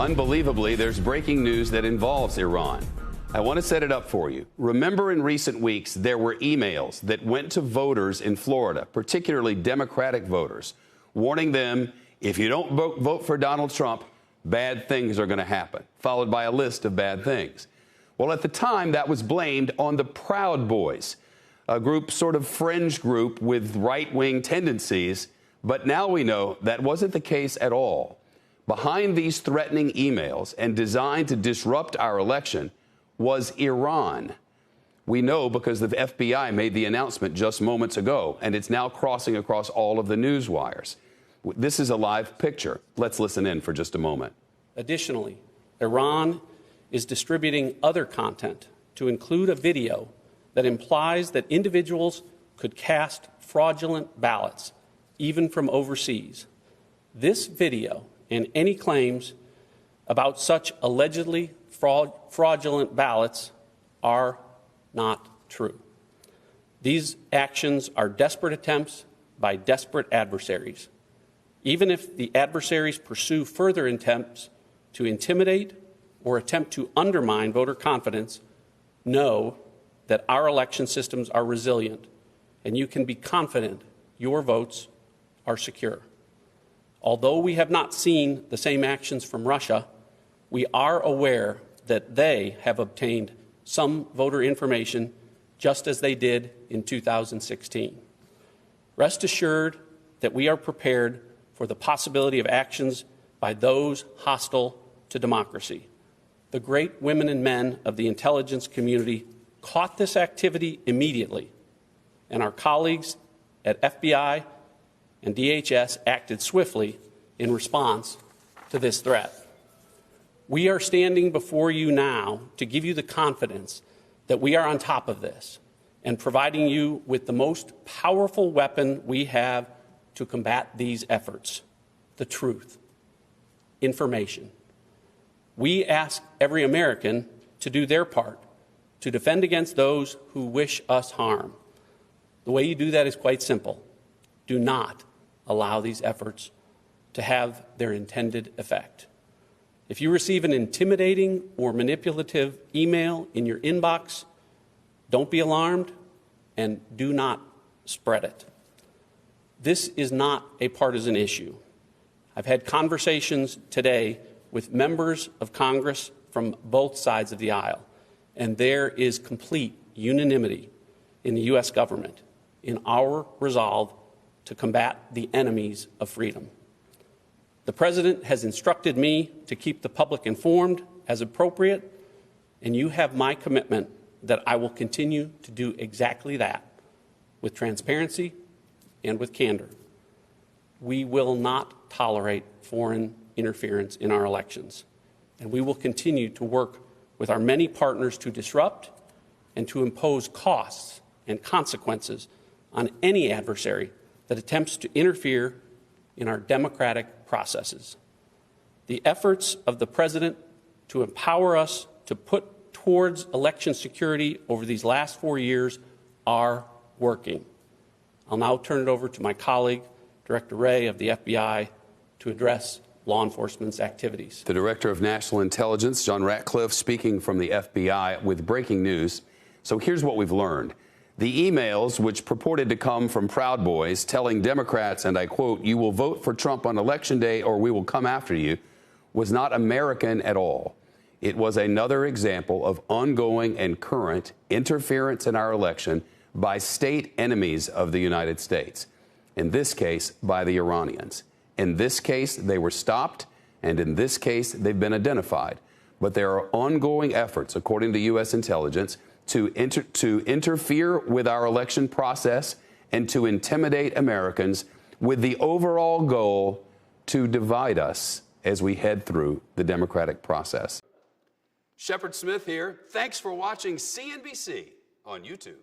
Unbelievably, there's breaking news that involves Iran. I want to set it up for you. Remember, in recent weeks, there were emails that went to voters in Florida, particularly Democratic voters, warning them, if you don't vote for Donald Trump, bad things are going to happen, followed by a list of bad things. Well, at the time, that was blamed on the Proud Boys, a group, sort of fringe group with right-wing tendencies. But now we know that wasn't the case at all. Behind these threatening emails and designed to disrupt our election was Iran. We know because the FBI made the announcement just moments ago, and it's now crossing across all of the news wires. This is a live picture. Let's listen in for just a moment. Additionally, Iran is distributing other content to include a video that implies that individuals could cast fraudulent ballots, even from overseas. This video and any claims about such allegedly fraudulent ballots are not true. These actions are desperate attempts by desperate adversaries. Even if the adversaries pursue further attempts to intimidate or attempt to undermine voter confidence, know that our election systems are resilient, and you can be confident your votes are secure. Although we have not seen the same actions from Russia, we are aware that they have obtained some voter information just as they did in 2016. Rest assured that we are prepared for the possibility of actions by those hostile to democracy. The great women and men of the intelligence community caught this activity immediately, and our colleagues at FBI and DHS acted swiftly in response to this threat. We are standing before you now to give you the confidence that we are on top of this and providing you with the most powerful weapon we have to combat these efforts: the truth, information. We ask every American to do their part to defend against those who wish us harm. The way you do that is quite simple. Do not allow these efforts to have their intended effect. If you receive an intimidating or manipulative email in your inbox, don't be alarmed and do not spread it. This is not a partisan issue. I've had conversations today with members of Congress from both sides of the aisle, and there is complete unanimity in the U.S. government in our resolve to combat the enemies of freedom. The President has instructed me to keep the public informed as appropriate, and you have my commitment that I will continue to do exactly that with transparency and with candor. We will not tolerate foreign interference in our elections, and we will continue to work with our many partners to disrupt and to impose costs and consequences on any adversary that attempts to interfere in our democratic processes. The efforts of the President to empower us to put towards election security over these last 4 years are working. I'll now turn it over to my colleague, Director Wray of the FBI, to address law enforcement's activities. The Director of National Intelligence, John Ratcliffe, speaking from the FBI with breaking news. So here's what we've learned. The emails, which purported to come from Proud Boys telling Democrats, and I quote, "You will vote for Trump on Election Day or we will come after you," was not American at all. It was another example of ongoing and current interference in our election by state enemies of the United States. In this case, by the Iranians. In this case, they were stopped, and in this case, they've been identified. But there are ongoing efforts, according to U.S. intelligence, to interfere with our election process and to intimidate Americans with the overall goal to divide us as we head through the democratic process. Shepard Smith here. Thanks for watching CNBC on YouTube.